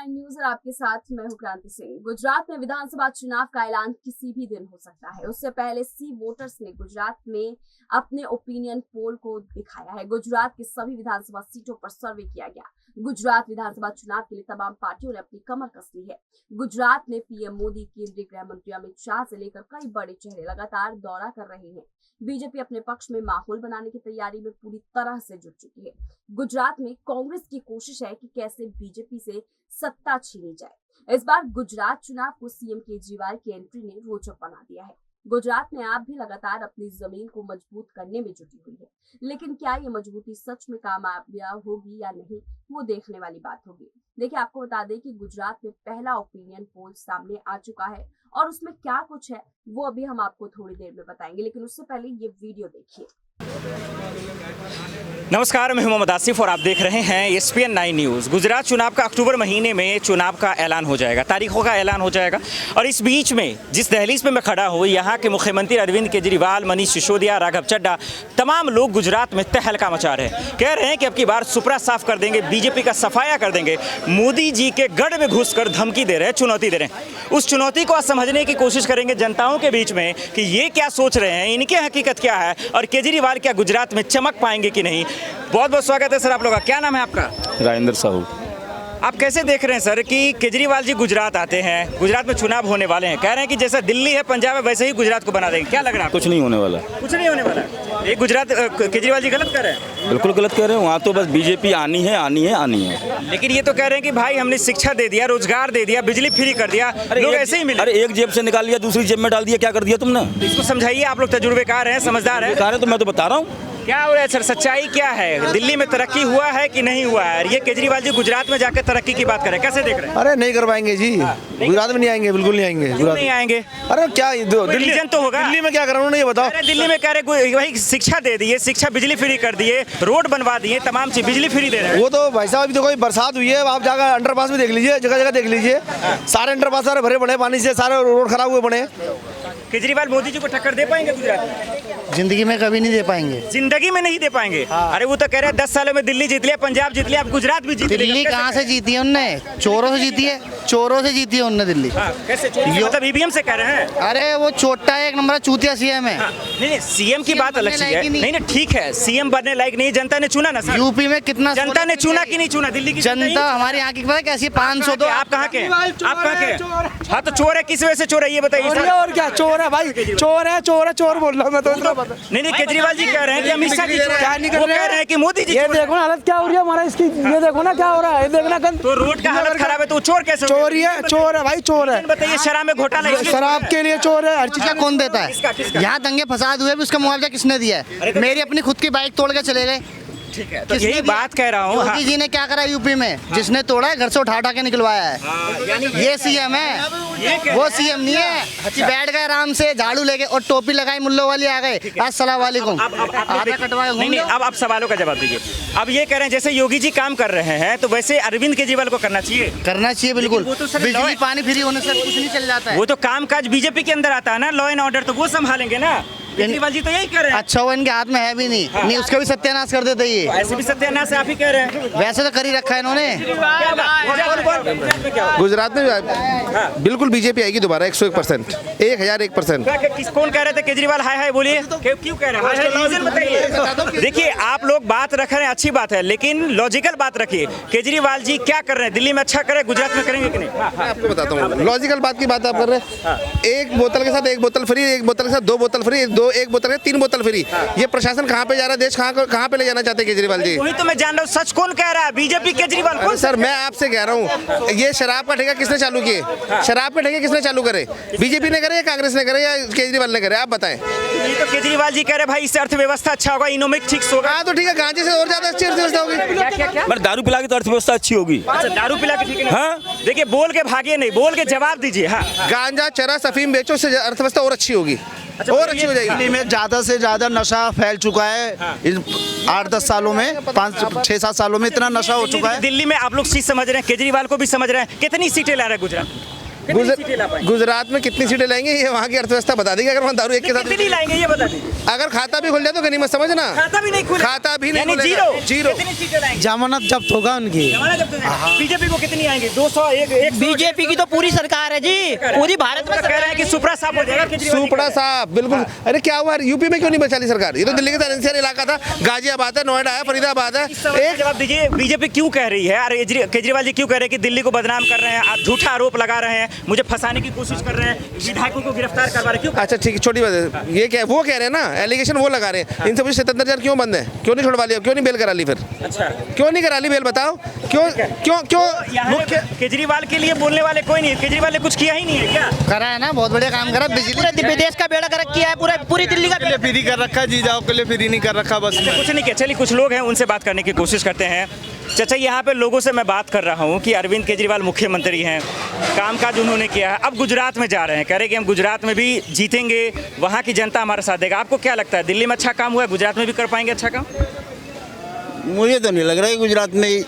ESPN9 news और आपके साथ मैं हूं क्रांति सिंह। गुजरात में विधानसभा चुनाव का ऐलान किसी भी दिन हो सकता है। उससे पहले सी वोटर्स ने गुजरात में अपने ओपिनियन पोल को दिखाया है। गुजरात की सभी विधानसभा सीटों पर सर्वे किया गया। गुजरात विधानसभा चुनाव के लिए तमाम पार्टियों ने अपनी कमर कस ली है। गुजरात में पीएम मोदी, केंद्रीय गृह मंत्री अमित शाह से लेकर कई बड़े चेहरे लगातार दौरा कर रहे हैं। बीजेपी अपने पक्ष में माहौल बनाने की तैयारी में पूरी तरह से जुट चुकी है। गुजरात में कांग्रेस की कोशिश है कि कैसे बीजेपी से सत्ता छीनी जाए। इस बार गुजरात चुनाव को सीएम केजरीवाल की एंट्री ने रोचक बना दिया है। गुजरात में आप भी लगातार अपनी जमीन को मजबूत करने में जुटी हुई है, लेकिन क्या ये मजबूती सच में कामयाब होगी या नहीं, वो देखने वाली बात होगी। देखिए, आपको बता दें कि गुजरात में पहला ओपिनियन पोल सामने आ चुका है और उसमें क्या कुछ है वो अभी हम आपको थोड़ी देर में बताएंगे, लेकिन उससे पहले ये वीडियो देखिए। नमस्कार, मैं मोहम्मद आसिफ और आप देख रहे हैं ESPN9 न्यूज़। गुजरात चुनाव का अक्टूबर महीने में चुनाव का ऐलान हो जाएगा, तारीखों का ऐलान हो जाएगा। और इस बीच में जिस दहलीज पे मैं खड़ा हूँ, यहाँ के मुख्यमंत्री अरविंद केजरीवाल, मनीष सिसोदिया, राघव चड्ढा, तमाम लोग गुजरात में तहलका मचा रहे हैं। कह रहे हैं कि अब की बार सुपरा साफ कर देंगे, बीजेपी का सफाया कर देंगे। मोदी जी के गढ़ में घुसकर धमकी दे रहे हैं, चुनौती दे रहे हैं। उस चुनौती को समझने की कोशिश करेंगे जनताओं के बीच में कि ये क्या सोच रहे हैं, इनकी हकीकत क्या है और केजरीवाल क्या गुजरात में चमक पाएंगे कि नहीं। बहुत बहुत स्वागत है सर आप लोगों का। क्या नाम है आपका? राजेंद्र साहू। आप कैसे देख रहे हैं सर कि केजरीवाल जी गुजरात आते हैं, गुजरात में चुनाव होने वाले हैं, कह रहे हैं कि जैसा दिल्ली है, पंजाब है, वैसे ही गुजरात को बना देंगे। क्या लग रहा है? कुछ नहीं होने वाला। कुछ नहीं होने वाला। ये गुजरात केजरीवाल जी गलत कर रहे हैं। बिल्कुल गलत कह रहे हैं। वहाँ तो बस बीजेपी आनी है, आनी है, आनी है। लेकिन ये तो कह रहे हैं कि भाई हमने शिक्षा दे दिया, रोजगार दे दिया, बिजली फ्री कर दिया, लोग ऐसे ही मिले। अरे एक जेब से निकाल लिया, दूसरी जेब में डाल दिया, क्या कर दिया तुमने? इसको समझाइए, आप लोग तजुर्बेकार हैं, समझदार हैं। तो मैं तो बता रहा हूँ क्या हो रहा है सर, सच्चाई क्या है? दिल्ली में तरक्की हुआ है कि नहीं हुआ है? ये केजरीवाल जी गुजरात में जाकर तरक्की की बात करें, कैसे देख रहे हैं? अरे नहीं कर पाएंगे जी, गुजरात में नहीं आएंगे, बिल्कुल नहीं आएंगे। क्यों नहीं आएंगे? अरे क्या दिल्ली तो होगा। दिल्ली में क्या कर रहा हूँ ये बताओ। अरे दिल्ली में कह रहे वही शिक्षा दे दिए, शिक्षा बिजली फ्री कर दिए, रोड बनवा दिए, तमाम चीज बिजली फ्री दे रहे हैं। वो तो भाई साहब अभी देखो बरसात हुई है, आप जाकर अंडरपास भी देख लीजिए, जगह जगह देख लीजिए, सारे अंडरपास सारे भरे पड़े पानी से, सारे रोड खराब हुए पड़े। केजरीवाल मोदी जी को टक्कर दे पाएंगे गुजरात में? जिंदगी में कभी नहीं दे पाएंगे। जिंदगी में नहीं दे पाएंगे। अरे वो तो कह रहे हैं 10 सालों में दिल्ली जीत लिया, पंजाब जीत लिया, अब गुजरात भी जीत लिया। दिल्ली कहाँ से जीती है उनने? चोरों से जीती है, चोरों से जीती है उनने दिल्ली। कैसे? मतलब ईवीएम से कह रहे हैं? अरे वो चोटा एक नंबर चूतिया सीएम है। नहीं, सीएम की बात अलग चीज है। नहीं, ठीक है, सीएम बनने लायक नहीं, जनता ने चुना ना सर। यूपी में कितना जनता ने चुना कि नहीं चुना? दिल्ली की जनता हमारे यहाँ की पता है कैसी? 500 तो। आप कहाँ के? आप कहाँ के? हाँ तो चोर है, किस वजह से चोर है ये बताइए। और क्या चोर है भाई? चोर बोल रहा हूँ मैं तो। नहीं, केजरीवाल जी कह रहे हैं कि अमित शाह क्या नहीं कर रहे हैं कि मोदी जी। ये देखो ना हालत क्या हो रही है हमारा इसकी, ये देखो ना क्या हो रहा है, देखना तो रोड का हालत खराब है तो चोर कैसे? चोर है भाई, चोर है। बताइए, शराब में घोटाला, शराब के लिए चोर है, हर चीज का कौन देता है? यहाँ दंगे फसाद हुए भी उसका मुआवजा किसने दिया है? मेरी अपनी खुद की बाइक तोड़ के चले गए। ठीक है, तो यही बात कह रहा हूँ। मोदी जी ने क्या करा यूपी में? जिसने तोड़ा है घर से उठा के निकलवाया है। ये सीएम है, वो सीएम नहीं है कि बैठ गए आराम से झाड़ू लेके और टोपी लगाई, मुल्लो वाली आ गए, अस्सलाम वालेकुम, आधा कटवाए। नहीं, अब आप सवालों का जवाब दीजिए। अब ये कह रहे हैं जैसे योगी जी काम कर रहे हैं तो वैसे अरविंद केजरीवाल को करना चाहिए। करना चाहिए बिल्कुल। बिजली पानी फ्री होने से कुछ नहीं चल जाता है। वो तो काम काज बीजेपी के अंदर आता है ना, लॉ एंड ऑर्डर तो वो संभालेंगे ना। केजरीवाल जी तो यही कर रहे हैं। अच्छा वो इनके हाथ में है भी नहीं। नहीं उसका भी सत्यानाश कर देते ये। ऐसे भी सत्यानाश आप ही कह रहे हैं। वैसे तो कर ही रखा है इन्होंने। गुजरात में बिल्कुल बीजेपी आएगी दोबारा 101%, 1001%। कौन कह रहे थे केजरीवाल? हाय हाय बोलिए, क्यों कह रहे हैं? रीजन बताइए। देखिए, आप लोग बात रख रहे हैं, अच्छी बात है, लेकिन लॉजिकल बात रखिए। केजरीवाल जी क्या कर रहे हैं? दिल्ली में अच्छा कर रहे हैं, गुजरात में करेंगे कि नहीं? मैं आपको बताता हूँ, लॉजिकल बात की बात आप कर रहे हैं। एक बोतल के साथ एक बोतल फ्री, एक बोतल के साथ 2 बोतल फ्री, एक बोतल के 3 बोतल फ्री। ये प्रशासन कहाँ पे जा रहा है? देश कहाँ पे ले जाना चाहते हैं केजरीवाल जी? वही तो मैं जान रहा हूँ। सच कौन कह रहा है? बीजेपी केजरीवाल कौन? सर मैं आपसे कह रहा हूँ, ये शराब का ठेका किसने चालू किए? शराब के ठेके किसने चालू करे? बीजेपी ने करे या कांग्रेस ने करे या केजरीवाल ने करे? आप बताएं। ये तो केजरीवाल जी कह रहे भाई इससे अर्थव्यवस्था अच्छा होगा, इकोनॉमिक ठीक होगा। हाँ तो ठीक है, गांजे से और ज्यादा अच्छी अर्थव्यवस्था होगी। पर दारू पिला के तो अर्थव्यवस्था अच्छी होगी। अच्छा, दारू पिला के ठीक है। हाँ देखिए, बोल के भागिए नहीं, बोल के जवाब दीजिए। हाँ, गांजा चरस अफीम बेचो से अर्थव्यवस्था और अच्छी होगी, और अच्छी हो जाएगी। दिल्ली में ज्यादा से ज्यादा नशा फैल चुका है। इन 8-10 सालों में, 5-6-7 सालों में इतना नशा हो चुका है। दिल्ली में आप लोग चीज समझ रहे हैं, केजरीवाल को भी समझ रहे हैं। कितनी सीटें ला रहे हैं गुजरात? कितनी सीटें ला पाएंगे? गुजरात में कितनी सीटें लाएंगे ये वहाँ की अर्थव्यवस्था बता देगी। अगर वहाँ दारू एक के साथ कितनी लाएंगे ये बता दीजिए। अगर खाता भी खुल जाए तो गनीमत समझना। खाता भी नहीं खुलेगा, खाता भी नहीं यानी खुलेगा। जीरो। कितनी सीटें लाएंगे? जमानत जब्त होगा उनकी। बीजेपी को कितनी आएंगी? 200 एक बीजेपी की तो पूरी सरकार है जी, पूरी भारत में कह रहे हैं कि सुपड़ा साफ हो जाएगा। केजरीवाल सुपड़ा साहब बिल्कुल। अरे क्या हुआ यूपी में क्यों नहीं बचा ली सरकार? ये तो दिल्ली का एनसीआर इलाका था, गाजियाबाद है, नोएडा है, फरीदाबाद है। एक जवाब दीजिए, बीजेपी क्यों कह रही है, अरे केजरीवाल जी क्यों कह रहे हैं कि दिल्ली को बदनाम कर रहे हैं, झूठा आरोप लगा रहे हैं, मुझे फंसाने की कोशिश कर रहे हैं, विधायकों को गिरफ्तार करवा रहे हैं, क्यों? अच्छा ठीक है, छोटी बात है। ये क्या वो कह रहे हैं ना, एलिगेशन वो लगा रहे हैं। इनसे मुझे 77 क्यों बंद है? क्यों नहीं छुड़वा लिया? क्यों नहीं बेल करा ली? फिर अच्छा क्यों नहीं करा ली बेल? बताओ क्यों क्यों क्यों? मुख्य केजरीवाल के लिए बोलने वाले कोई नहीं है। केजरीवाल ने कुछ किया ही नहीं है क्या? करा है ना, बहुत बढ़िया काम करा। बिजली विदेश का बेड़ा गर्क किया है, पूरी दिल्ली का लिए फ्री कर रखा, जी जाओ के लिए फ्री नहीं कर रखा बस। कुछ नहीं किया। चलिए कुछ लोग हैं उनसे बात करने की कोशिश करते हैं। चाचा यहाँ पे लोगों से मैं बात कर रहा हूँ कि अरविंद केजरीवाल मुख्यमंत्री हैं, कामकाज उन्होंने किया है, अब गुजरात में जा रहे हैं, कह रहे हैं कि हम गुजरात में भी जीतेंगे, वहाँ की जनता हमारा साथ देगा। आपको क्या लगता है, दिल्ली में अच्छा काम हुआ है, गुजरात में भी कर पाएंगे अच्छा काम? मुझे तो नहीं लग रहा है गुजरात में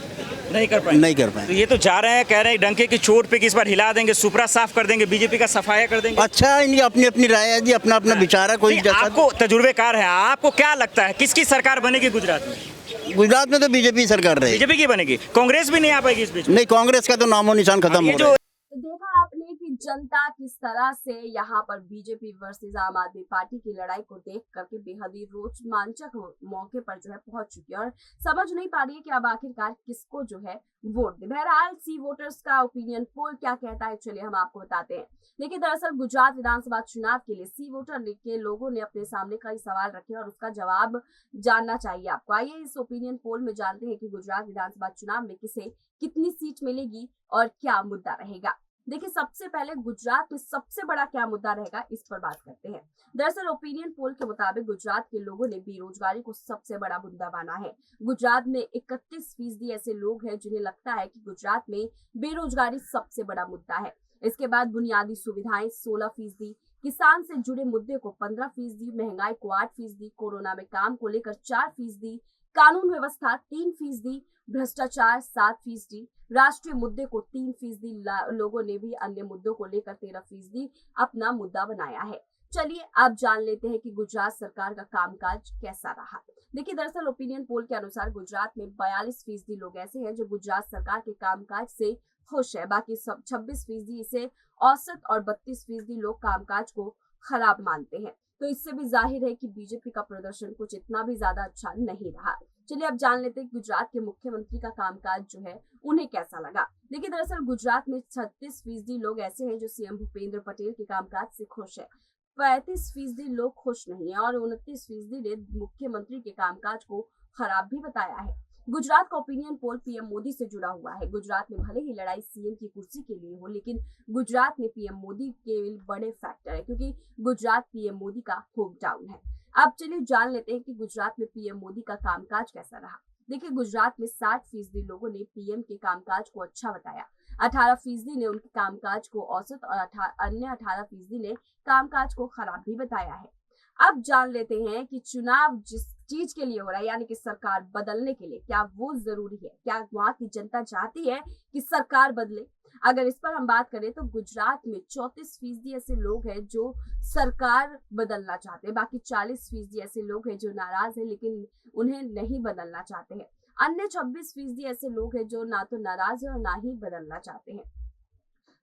नहीं कर पाएंगे। नहीं कर पाए। तो ये तो जा रहे हैं, कह रहे हैं डंके की चोट पे कि इस बार हिला देंगे, सुपड़ा साफ कर देंगे, बीजेपी का सफाया कर देंगे। अच्छा, इनकी अपनी अपनी राय है जी, अपना अपना विचार है। कोई जैसा आपको तजुर्बेकार है, आपको क्या लगता है किसकी सरकार बनेगी गुजरात में? गुजरात में तो बीजेपी सरकार रहेगी। बीजेपी की बनेगी, कांग्रेस भी नहीं आ पाएगी इस बीच में? नहीं, कांग्रेस का तो नामो निशान खत्म हो रहा है। तो देखा आपने कि जनता किस तरह से यहाँ पर बीजेपी वर्सेस आम आदमी पार्टी की लड़ाई को देख करके बेहद ही रोमांचक मौके पर जो है पहुंच चुकी है और समझ नहीं पा रही है कि अब आखिरकार किसको जो है वोट दे। बहरहाल सी वोटर्स का ओपिनियन पोल क्या कहता है, चलिए हम आपको बताते हैं। देखिए दरअसल गुजरात विधानसभा चुनाव के लिए सी वोटर के लोगों ने अपने सामने कई सवाल रखे और उसका जवाब जानना चाहिए आपको। आइए इस ओपिनियन पोल में जानते हैं कि गुजरात विधानसभा चुनाव में किसे कितनी सीट मिलेगी और क्या मुद्दा रहेगा। देखिए सबसे पहले गुजरात में सबसे बड़ा क्या मुद्दा रहेगा, इस पर बात करते हैं। दरअसल ओपिनियन पोल के मुताबिक गुजरात के लोगों ने बेरोजगारी को सबसे बड़ा मुद्दा माना है। गुजरात में 31% ऐसे लोग हैं जिन्हें लगता है कि गुजरात में बेरोजगारी सबसे बड़ा मुद्दा है। इसके बाद बुनियादी सुविधाएं 16%, किसान से जुड़े मुद्दे को 15%, महंगाई को 8%, कोरोना में काम को लेकर 4%, कानून व्यवस्था 3%, भ्रष्टाचार 7%, राष्ट्रीय मुद्दे को 3%, लोगों ने भी अन्य मुद्दों को लेकर 13% अपना मुद्दा बनाया है। चलिए अब जान लेते हैं कि गुजरात सरकार का कामकाज कैसा रहा। देखिए दरअसल ओपिनियन पोल के अनुसार गुजरात में 42% लोग ऐसे हैं जो गुजरात सरकार के कामकाज से खुश है, बाकी सब 26% इसे औसत और 32% लोग कामकाज को खराब मानते हैं। तो इससे भी जाहिर है कि बीजेपी का प्रदर्शन कुछ इतना भी ज्यादा अच्छा नहीं रहा। चलिए अब जान लेते हैं गुजरात के मुख्यमंत्री का कामकाज जो है उन्हें कैसा लगा। देखिए दरअसल गुजरात में 36% लोग ऐसे हैं जो सीएम भूपेंद्र पटेल के कामकाज से खुश है, 35% लोग खुश नहीं है और 29% ने मुख्यमंत्री के कामकाज को खराब भी बताया है। गुजरात का ओपिनियन पोल पीएम मोदी से जुड़ा हुआ है। गुजरात में भले ही लड़ाई सीएम की कुर्सी के लिए हो, लेकिन गुजरात में पीएम मोदी के बड़े फैक्टर है क्योंकि गुजरात पीएम मोदी का होम टाउन है। अब चलिए जान लेते हैं कि गुजरात में पीएम मोदी का कामकाज कैसा रहा। देखिए गुजरात में 60% लोगों ने पीएम के कामकाज को अच्छा बताया, 18% ने उनके कामकाज को औसत और अन्य 18% ने कामकाज को खराब भी बताया है। अब जान लेते हैं कि चुनाव जिस चीज के लिए हो रहा है, यानी कि सरकार बदलने के लिए, क्या वो जरूरी है? क्या वहां की जनता चाहती है कि सरकार बदले? अगर इस पर हम बात करें तो गुजरात में 34% ऐसे लोग हैं जो सरकार बदलना चाहते हैं, बाकी 40% ऐसे लोग हैं जो नाराज है लेकिन उन्हें नहीं बदलना चाहते हैं। अन्य 26% ऐसे लोग हैं जो ना तो नाराज है और ना ही बदलना चाहते हैं।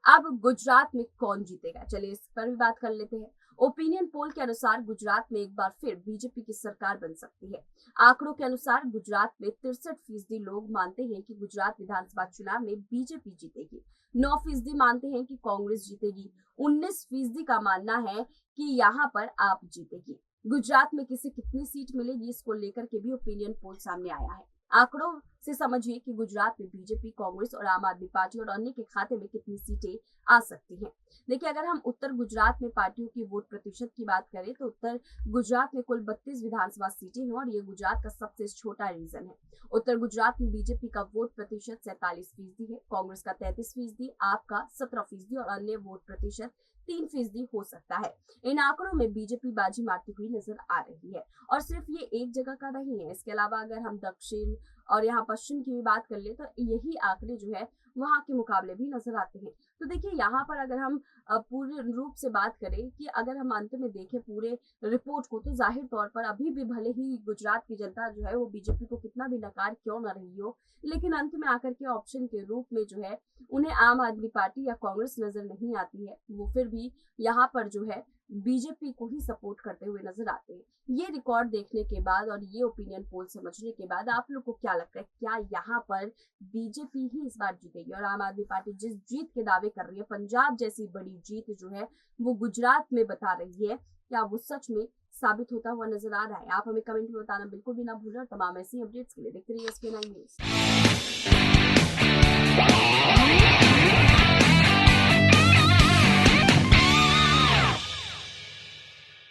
अब गुजरात में कौन जीतेगा, चलिए इस पर भी बात कर लेते हैं। ओपिनियन पोल के अनुसार गुजरात में एक बार फिर बीजेपी की सरकार बन सकती है। आंकड़ों के अनुसार गुजरात में 63% लोग मानते हैं कि गुजरात विधानसभा चुनाव में बीजेपी जीतेगी, 9% मानते हैं कि कांग्रेस जीतेगी, 19% का मानना है कि यहाँ पर आप जीतेगी। गुजरात में किसे कितनी सीट मिलेगी इसको लेकर के भी ओपिनियन पोल सामने आया है। आंकड़ों से समझिए कि गुजरात में बीजेपी, कांग्रेस और आम आदमी पार्टी और अन्य के खाते में कितनी सीटें आ सकती हैं। देखिए अगर हम उत्तर गुजरात में पार्टियों की वोट प्रतिशत की बात करें तो उत्तर गुजरात में कुल 32 विधानसभा सीटें हैं और ये गुजरात का सबसे छोटा रीजन है। उत्तर गुजरात में बीजेपी का वोट प्रतिशत 47% है, कांग्रेस का 33%, आपका 17% और अन्य वोट प्रतिशत 3% हो सकता है। इन आंकड़ों में बीजेपी बाजी मारती हुई नजर आ रही है और सिर्फ ये एक जगह का नहीं है। इसके अलावा अगर हम दक्षिण और यहाँ पश्चिम की भी बात कर ले तो यही आंकड़े जो है वहां के मुकाबले भी नजर आते हैं। तो देखिए यहाँ पर अगर हम पूरे रूप से बात करें कि अगर हम अंत में देखें पूरे रिपोर्ट को, तो जाहिर तौर पर अभी भी भले ही गुजरात की जनता जो है वो बीजेपी को कितना भी नकार क्यों न रही हो, लेकिन अंत में आकर के ऑप्शन के रूप में जो है उन्हें आम आदमी पार्टी या कांग्रेस नजर नहीं आती है। वो फिर भी यहाँ पर जो है बीजेपी को ही सपोर्ट करते हुए नजर आते हैं। ये रिकॉर्ड देखने के बाद और ये ओपिनियन पोल समझने के बाद आप लोग को क्या लगता है, क्या यहाँ पर बीजेपी ही इस बार जीतेगी और आम आदमी पार्टी जिस जीत के दावे कर रही है, पंजाब जैसी बड़ी जीत जो है वो गुजरात में बता रही है, क्या वो सच में साबित होता हुआ नजर आ रहा है? आप हमें कमेंट में बताना बिल्कुल भी ना भूलें और तमाम ऐसी अपडेट्स के लिए देखते रहिए SPN9 न्यूज़।